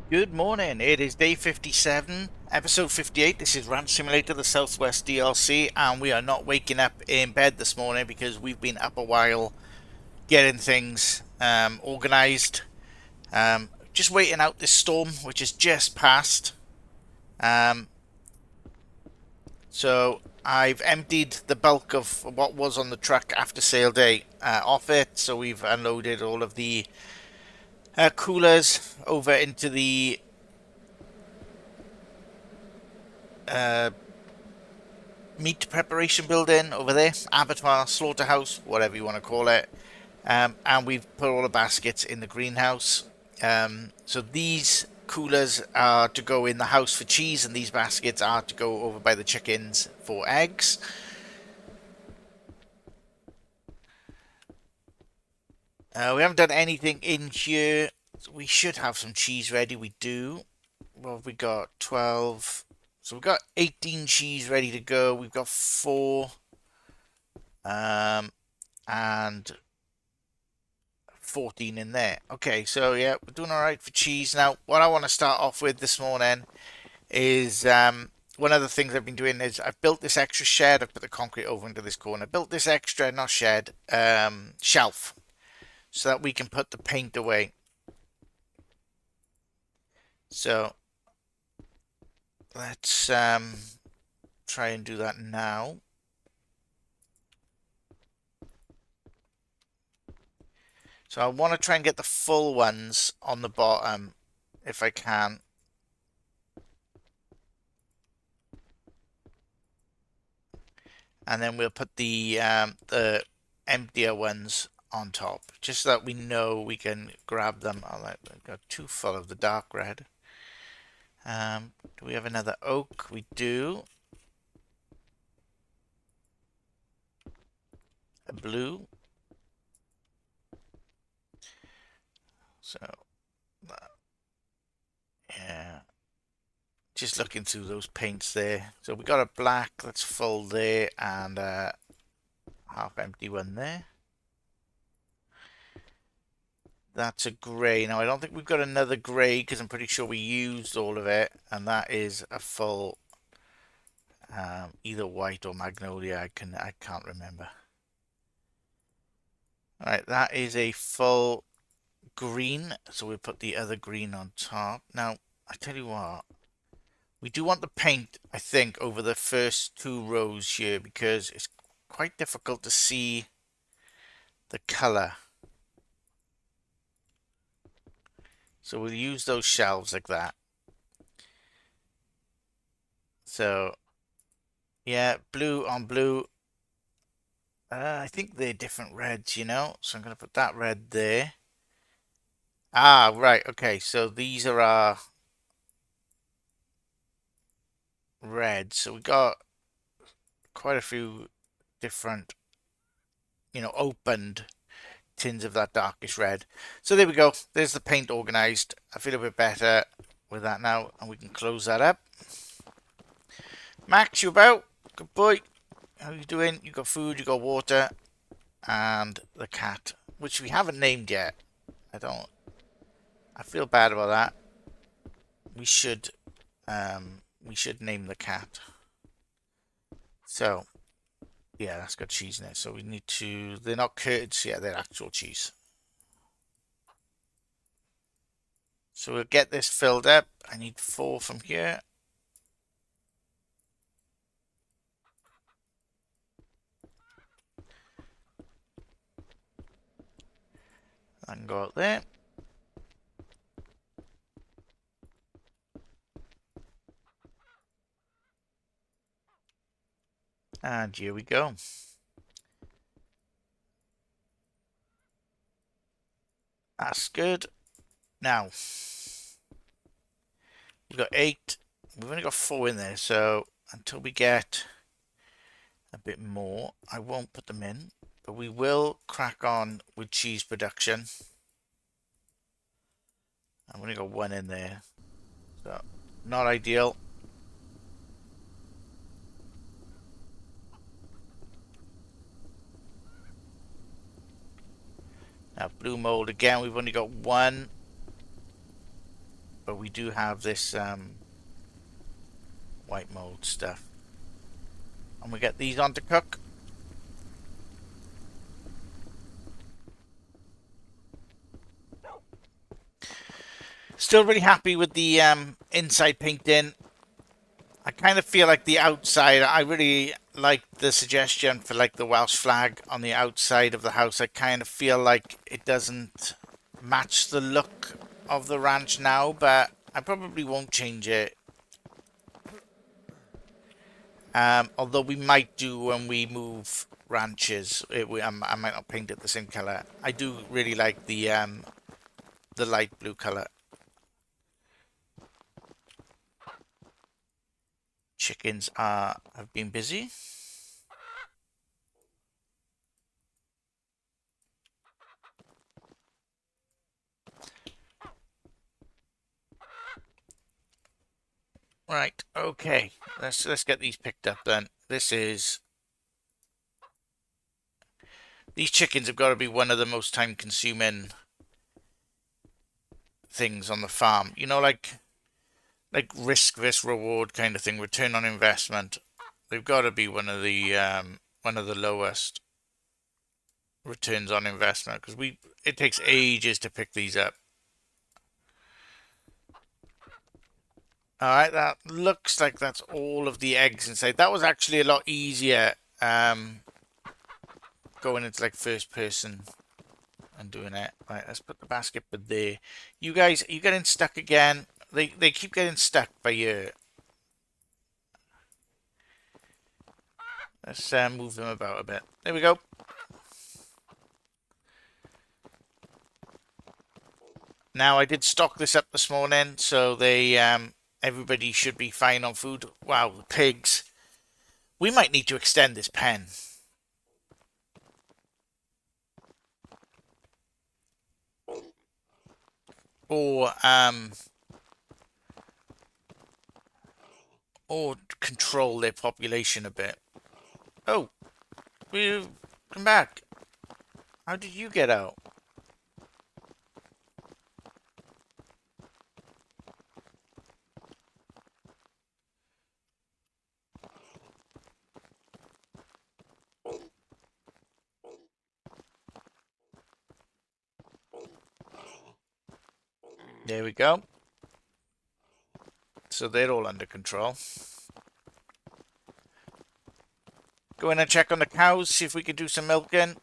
Good morning. It is day 57, episode 58. This is Ranch Simulator, the Southwest DLC, and we are not waking up in bed this morning because we've been up a while getting things organized. Just waiting out this storm, which has just passed. Um, so I've emptied the bulk of what was on the truck after sale day off it. So we've unloaded all of the coolers over into the uh, meat preparation building over there, abattoir, slaughterhouse, whatever you want to call it. And we've put all the baskets in the greenhouse. So these coolers are to go in the house for cheese, and these baskets are to go over by the chickens for eggs. We haven't done anything in here. We should have some cheese ready. We do. Well, we got 12. So we've got 18 cheese ready to go. We've got 4. And 14 in there. Okay, so yeah, we're doing all right for cheese. Now, what I want to start off with this morning is one of the things I've been doing is I've built this extra shed. I've put the concrete over into this corner. Built this extra, not shed, shelf so that we can put the paint away. So let's try and do that now. So I want to try and get the full ones on the bottom if I can. And then we'll put the emptier ones on top, just so that we know we can grab them. I've got 2 full of the dark red. Do we have another oak? We do. A blue. So, yeah. Just looking through those paints there. So we got a black that's full there, and a half empty one there. That's a grey. Now, I don't think we've got another grey because I'm pretty sure we used all of it. And that is a full either white or magnolia. I can't remember. Alright, that is a full green. So we'll put the other green on top. Now, I tell you what. We do want the paint, I think, over the first 2 rows here because it's quite difficult to see the colour. So we'll use those shelves like that. So, yeah, blue on blue. I think they're different reds, you know? So I'm going to put that red there. Ah, right, okay. So these are our reds. So we got quite a few different, opened tins of that darkish red. So there we go. There's the paint organized. I feel a bit better with that now, and we can close that up. Max, you about? Good boy. How you doing? You got food, you got water, and the cat, which we haven't named yet. I feel bad about that. We should, name the cat. So, yeah, that's got cheese in it. So we need to, they're not curds, yeah, they're actual cheese. So we'll get this filled up. I need 4 from here. I can go out there. And here we go. That's good. Now, we've got 8. We've only got 4 in there, so until we get a bit more, I won't put them in. But we will crack on with cheese production. I've only got 1 in there. So, not ideal. Now, blue mold again, we've only got 1. but we do have this white mold stuff. And we get these on to cook. Still really happy with the inside painting. I kind of feel like the outside, I really like the suggestion for like the Welsh flag on the outside of the house. I kind of feel like it doesn't match the look of the ranch now, but I probably won't change it. Although we might do when we move ranches. I might not paint it the same color. I do really like the light blue color. Chickens have been busy. Right, okay. Let's get these picked up then. These chickens have got to be one of the most time consuming things on the farm. You know, like risk this reward kind of thing, return on investment. They've got to be one of the lowest returns on investment because it takes ages to pick these up. All right, that looks like that's all of the eggs inside. That was actually a lot easier going into like first person and doing it. Right, let's put the basket by there. You guys, are you getting stuck again? They keep getting stuck by you. Let's move them about a bit. There we go. Now I did stock this up this morning, so they everybody should be fine on food. Wow, the pigs. We might need to extend this pen. Or or control their population a bit. Oh, we come back. How did you get out? There we go. So they're all under control. Go in and check on the cows, see if we can do some milking.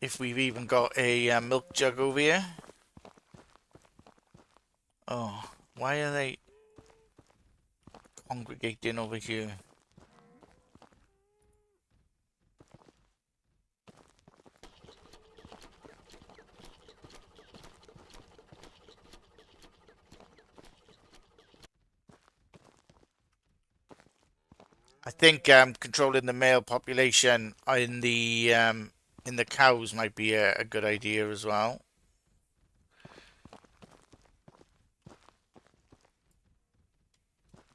If we've even got a milk jug over here. Oh, why are they congregating over here? I think controlling the male population in the cows might be a good idea as well.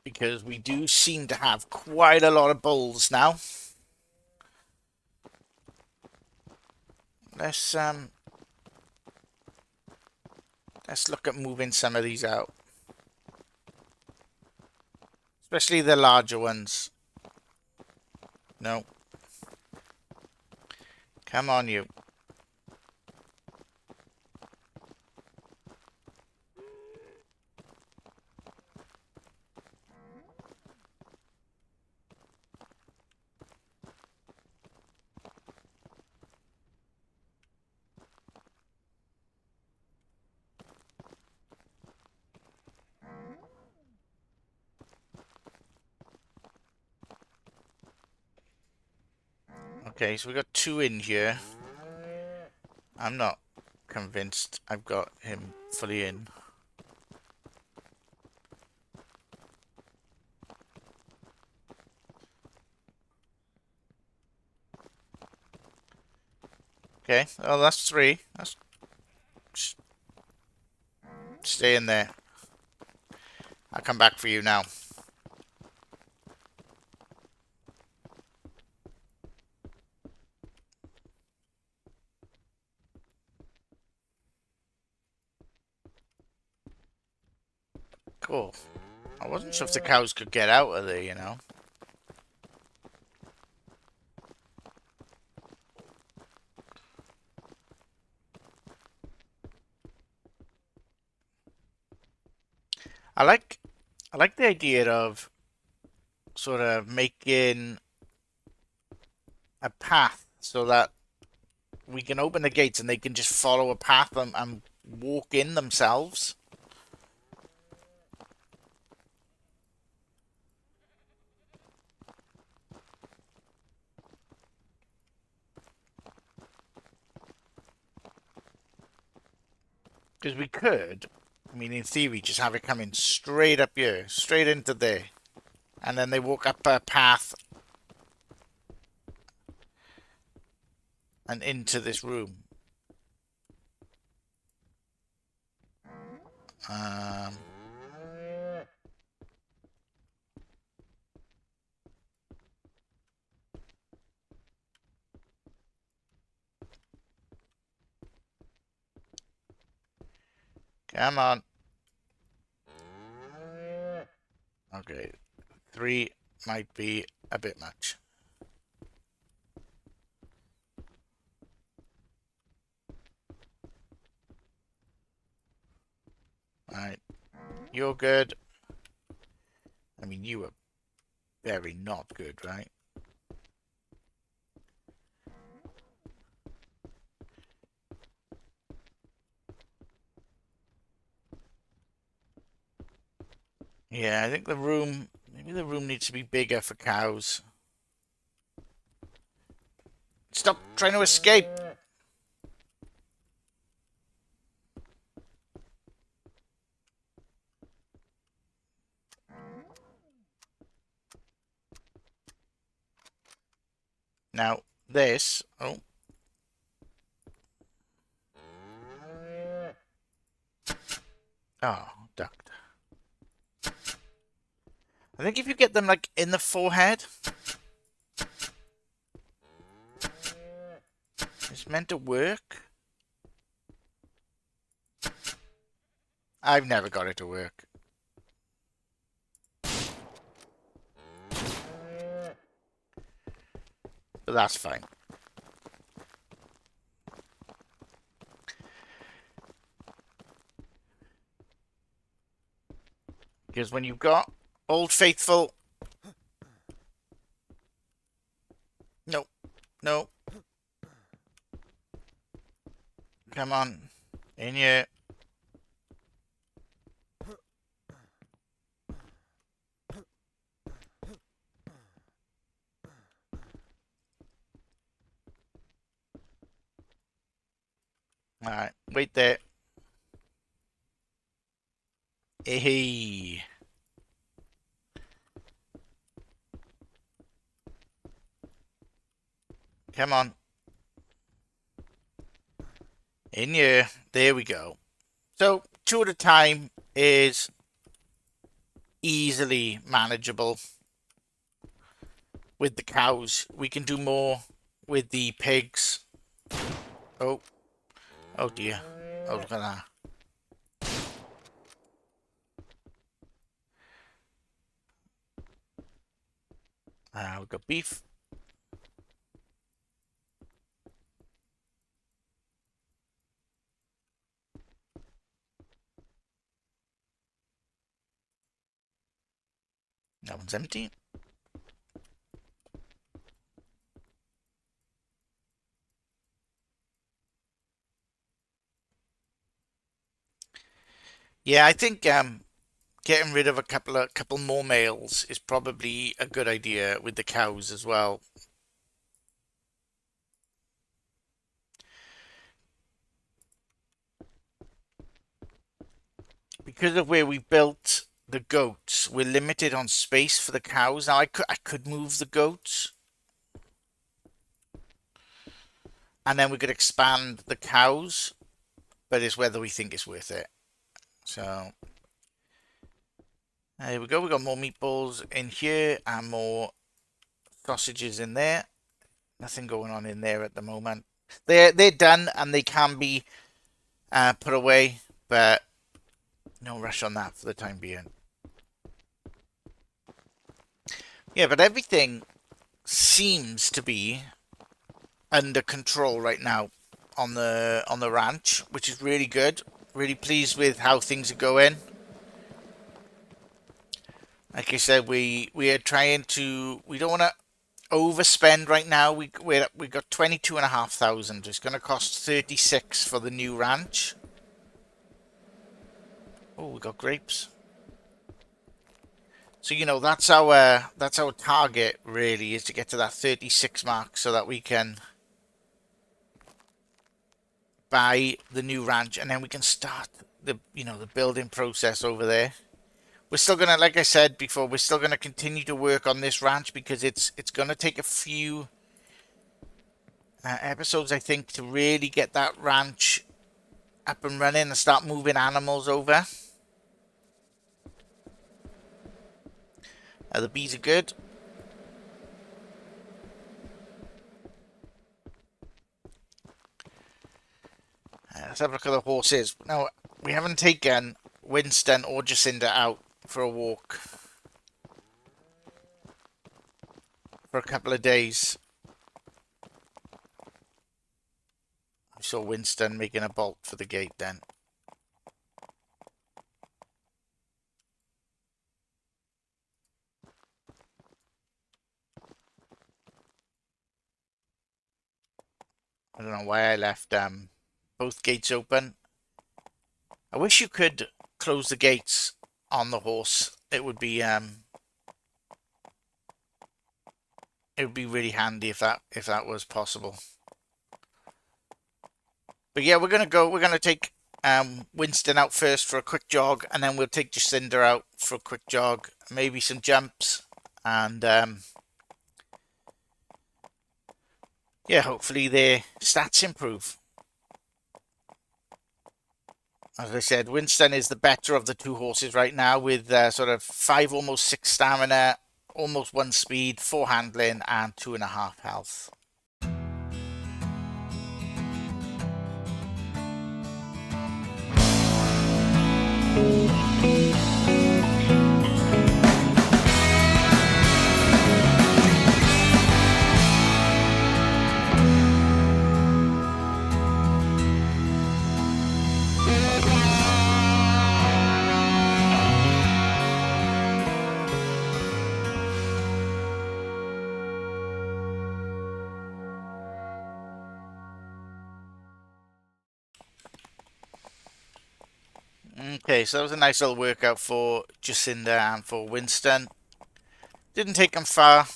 Because we do seem to have quite a lot of bulls now. Let's let's look at moving some of these out. Especially the larger ones. No. Come on, you. Okay, so we got two in here. I'm not convinced I've got him fully in. Okay, well that's three. That's stay in there. I'll come back for you now. Cool. I wasn't sure if the cows could get out of there, you know. I like I like the idea of sort of making a path so that we can open the gates and they can just follow a path and walk in themselves. Because we could, I mean, in theory, just have it coming straight up here, straight into there. And then they walk up a path and into this room. Um, Come on. Okay, 3 might be a bit much. Alright, you're good. I mean, you were very not good, right? Yeah, I think maybe the room needs to be bigger for cows. Stop trying to escape! Now, this... Oh. Oh, ducked. I think if you get them, like, in the forehead... It's meant to work. I've never got it to work. But that's fine. Because when you've got Old Faithful... No. No. Come on. In here. Alright. Wait there. Hey. Come on. In here. There we go. So, 2 at a time is easily manageable. With the cows, we can do more with the pigs. Oh. Oh dear. Oh, look at that. We've got beef. That one's empty. Yeah, I think getting rid of a couple more males is probably a good idea with the cows as well. Because of where we built the goats, we're limited on space for the cows. Now I could move the goats. And then we could expand the cows, but it's whether we think it's worth it. So here we go. We got more meatballs in here and more sausages in there. Nothing going on in there at the moment. They're done and they can be put away, but No rush on that for the time being. Yeah, but everything seems to be under control right now on the ranch, which is really good. Really pleased with how things are going. Like I said, we are trying to. We don't want to overspend right now. We got 22,500. It's going to cost 36 for the new ranch. Oh, we got grapes. So that's our target really, is to get to that 36 mark so that we can buy the new ranch and then we can start the building process over there. We're still gonna, like I said before, we're still gonna continue to work on this ranch because it's gonna take a few episodes, I think, to really get that ranch up and running and start moving animals over. The bees are good. Let's have a look at the horses. Now, we haven't taken Winston or Jacinda out for a walk for a couple of days. I saw Winston making a bolt for the gate then. I don't know why I left both gates open. I wish you could close the gates on the horse. It would be really handy if that was possible. But yeah, we're gonna take Winston out first for a quick jog, and then we'll take Jacinda out for a quick jog, maybe some jumps, and yeah, hopefully their stats improve. As I said, Winston is the better of the two horses right now, with sort of 5, almost 6 stamina, almost 1 speed, 4 handling, and 2.5 health. Okay, so that was a nice little workout for Jacinda and for Winston. Didn't take them far,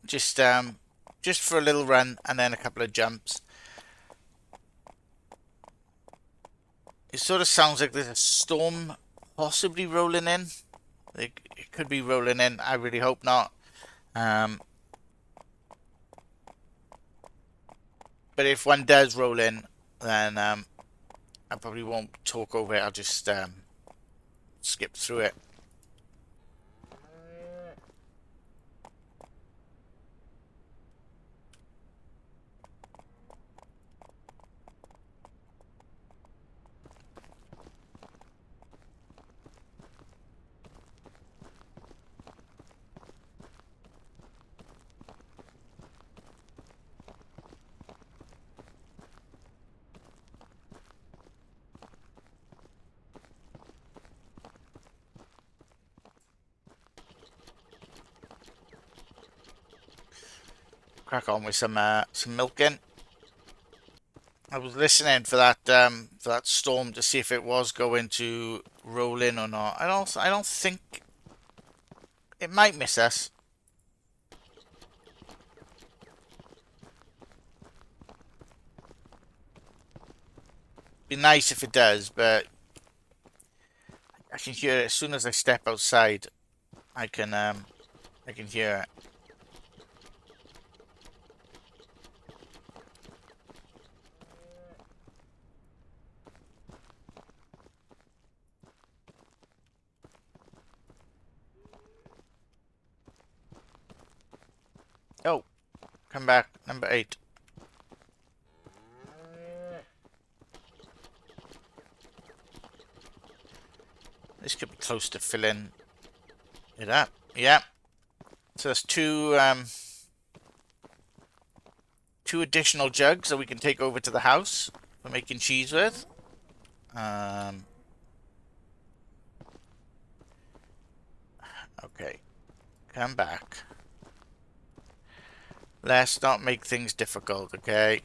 just for a little run and then a couple of jumps. It sort of sounds like there's a storm possibly rolling in. It could be rolling in. I really hope not. But if one does roll in, then I probably won't talk over it. I'll just skip through it. Crack on with some milking. I was listening for that storm to see if it was going to roll in or not. I don't think it might miss us. Be nice if it does, but I can hear it as soon as I step outside. I can hear it. Oh, come back, number 8. This could be close to filling it up. Yeah. So that's two additional jugs that we can take over to the house for making cheese with. Okay. Come back. Let's not make things difficult, okay?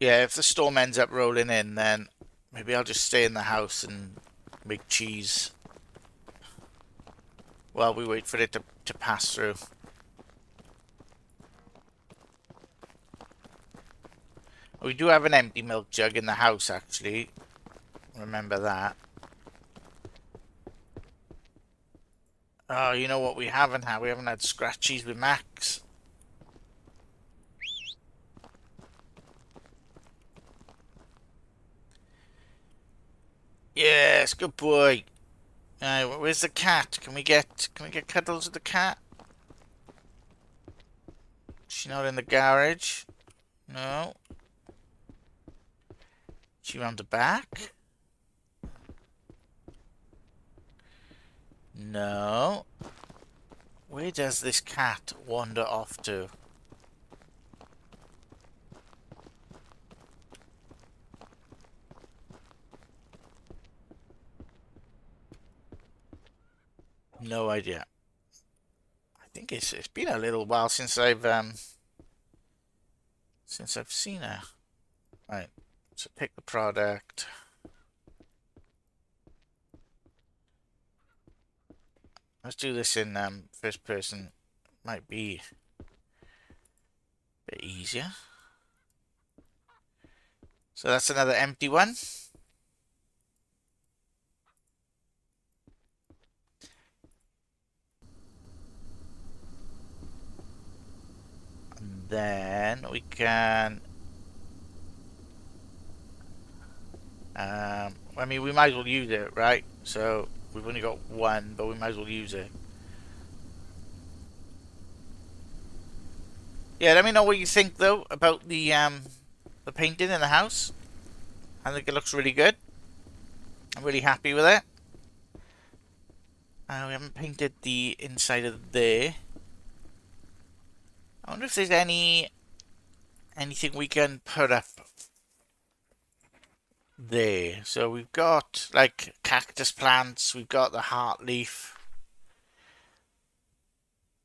Yeah, if the storm ends up rolling in, then maybe I'll just stay in the house and make cheese while we wait for it to pass through. We do have an empty milk jug in the house, actually. Remember that. Oh, you know what we haven't had? We haven't had scratchies with Max. Yes, good boy. Where's the cat? Can we get cuddles with the cat? She not in the garage? No. She round the back? No. Where does this cat wander off to? No idea. I think it's been a little while since I've seen her. Right. So pick the product. Let's do this in first person. Might be a bit easier. So that's another empty one. And then we can I mean, we might as well use it, right? So we've only got one, but we might as well use it. Yeah, let me know what you think though about the painting in the house. I think it looks really good. I'm really happy with it. We haven't painted the inside of there. I wonder if there's anything we can put up there. So we've got like cactus plants. We've got the heart leaf,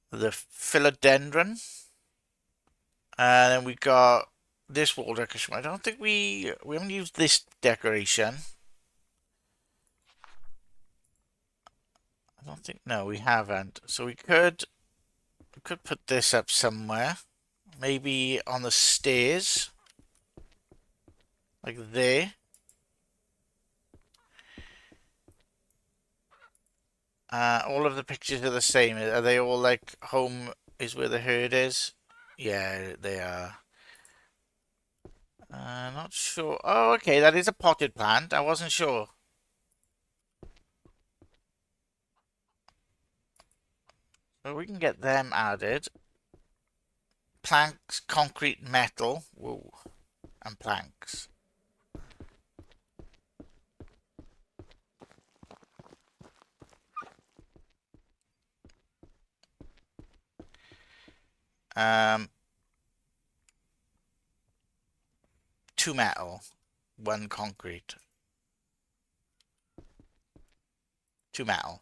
the philodendron, and then we got this wall decoration. I don't think we haven't used this decoration. I don't think, no, we haven't. So we could put this up somewhere, maybe on the stairs, like there. All of the pictures are the same. Are they all like home is where the herd is? Yeah, they are. Not sure. Oh, okay, that is a potted plant. I wasn't sure. So we can get them added. Planks, concrete, metal. Whoa. And planks. Um, 2 metal, 1 concrete. 2 metal.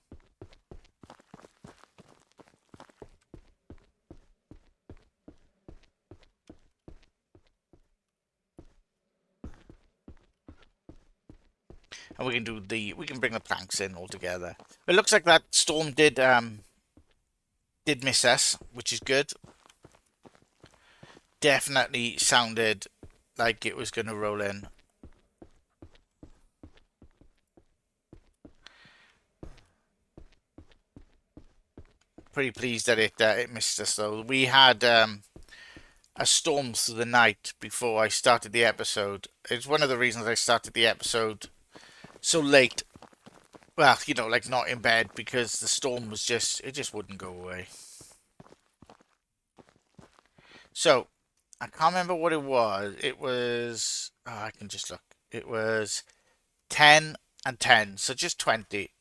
And we can bring the planks in all together. It looks like that storm did miss us, which is good. Definitely sounded like it was going to roll in. Pretty pleased that it missed us though. We had a storm through the night before I started the episode. It's one of the reasons I started the episode so late. Well, you know, like not in bed, because the storm was it just wouldn't go away. So, I can't remember what it was. It was, oh, I can just look. It was 10 and 10, so just 20.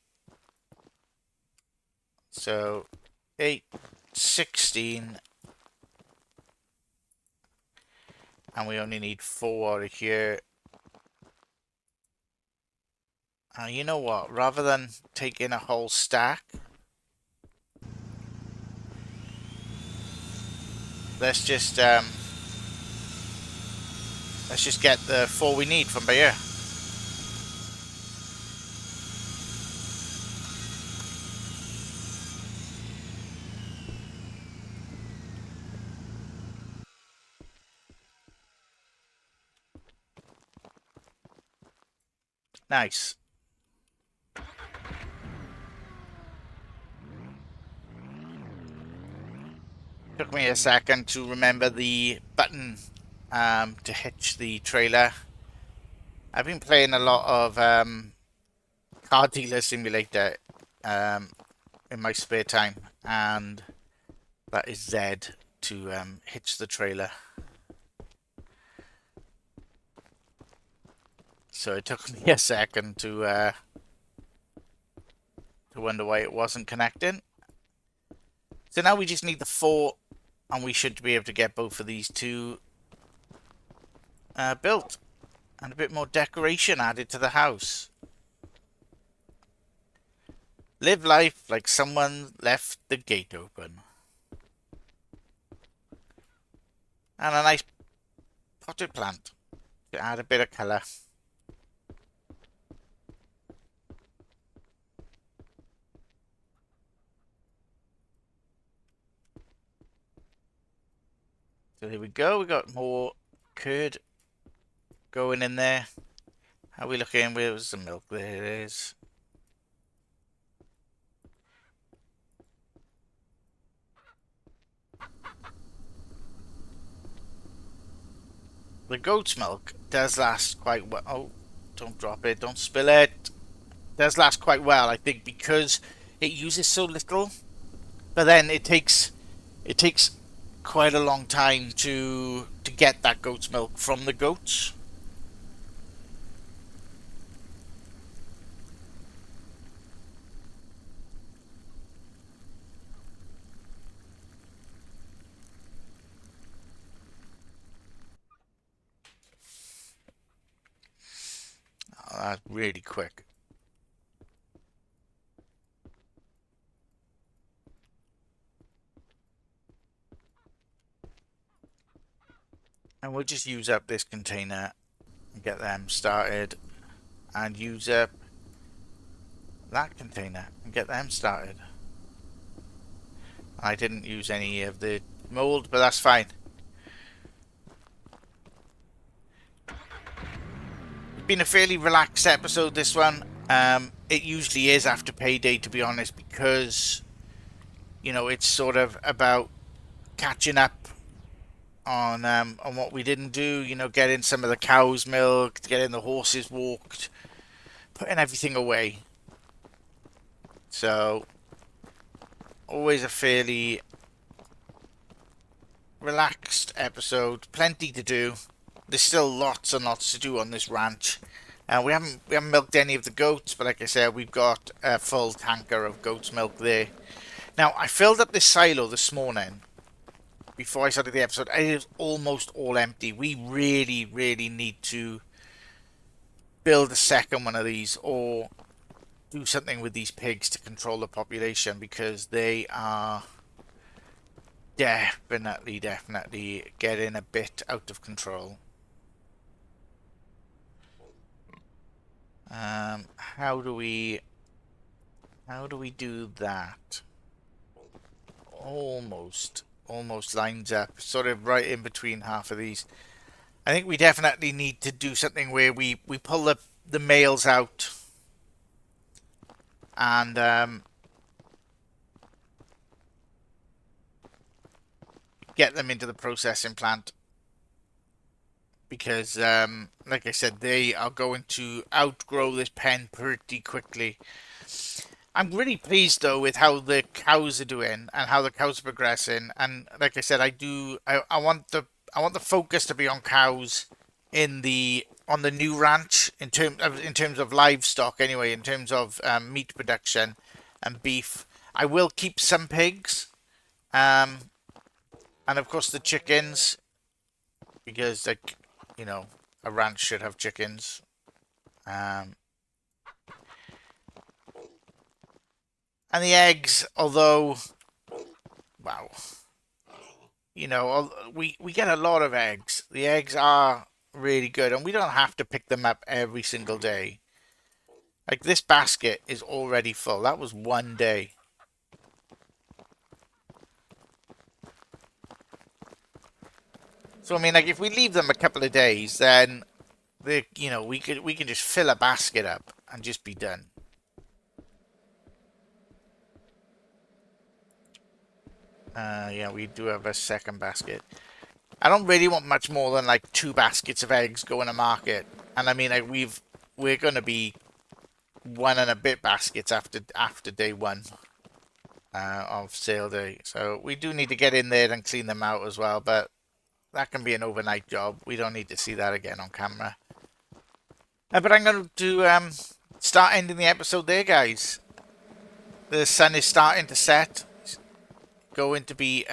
So 8, 16, and we only need 4 out of here. You know what? Rather than taking a whole stack, let's just get the 4 we need from here. Nice. Took me a second to remember the button to hitch the trailer. I've been playing a lot of Car Dealer Simulator in my spare time, and that is Z to hitch the trailer. So it took me a second to wonder why it wasn't connecting. So now we just need the 4, and we should be able to get both of these two built. And a bit more decoration added to the house. Live life like someone left the gate open. And a nice potted plant to add a bit of colour. So here we go. We got more curd going in there. How are we looking? Where's the milk? There it is. The goat's milk does last quite well. Oh, don't drop it. Don't spill it. Does last quite well, I think, because it uses so little. But then it takes quite a long time to get that goat's milk from the goats. Oh, that's really quick. And we'll just use up this container and get them started, and use up that container and get them started. I didn't use any of the mold, but that's fine. It's been a fairly relaxed episode, this one. It usually is after payday, to be honest, because, you know, it's sort of about catching up on what we didn't do. You know, getting some of the cows milked, getting the horses walked, putting everything away. So, always a fairly relaxed episode. Plenty to do. There's still lots and lots to do on this ranch. We haven't milked any of the goats, but like I said, we've got a full tanker of goat's milk there. Now, I filled up this silo this morning before I started the episode. It is almost all empty. We really, really need to build a second one of these, or do something with these pigs to control the population, because they are definitely getting a bit out of control. How do we do that? Almost lines up, sort of right in between half of these. I think we definitely need to do something where we pull the males out and get them into the processing plant, because like I said, they are going to outgrow this pen pretty quickly. I'm really pleased though with how the cows are doing and how the cows are progressing. And like I said, I want the focus to be on cows on the new ranch in terms of livestock anyway, in terms of meat production and beef. I will keep some pigs, and of course the chickens, because like, you know, a ranch should have chickens. Um, and the eggs, although, wow, we get a lot of eggs. The eggs are really good, and we don't have to pick them up every single day. Like this basket is already full. That was one day. So I mean, like if we leave them a couple of days, then we can just fill a basket up and just be done. Yeah, we do have a second basket. I don't really want much more than like 2 baskets of eggs going to market. And I mean, like we're gonna be 1 and a bit baskets after day 1 of sale day. So we do need to get in there and clean them out as well. But that can be an overnight job. We don't need to see that again on camera. But I'm going to start ending the episode there, guys. The sun is starting to set. It's going to be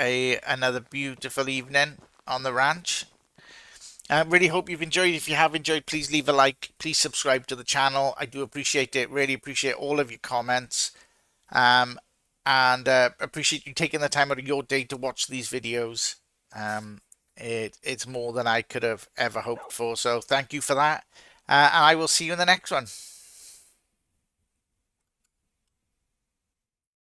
another beautiful evening on the ranch. I really hope you've enjoyed. If you have enjoyed, please leave a like. Please subscribe to the channel. I do appreciate it. Really appreciate all of your comments. And appreciate you taking the time out of your day to watch these videos. It's more than I could have ever hoped for. So thank you for that. And I will see you in the next one.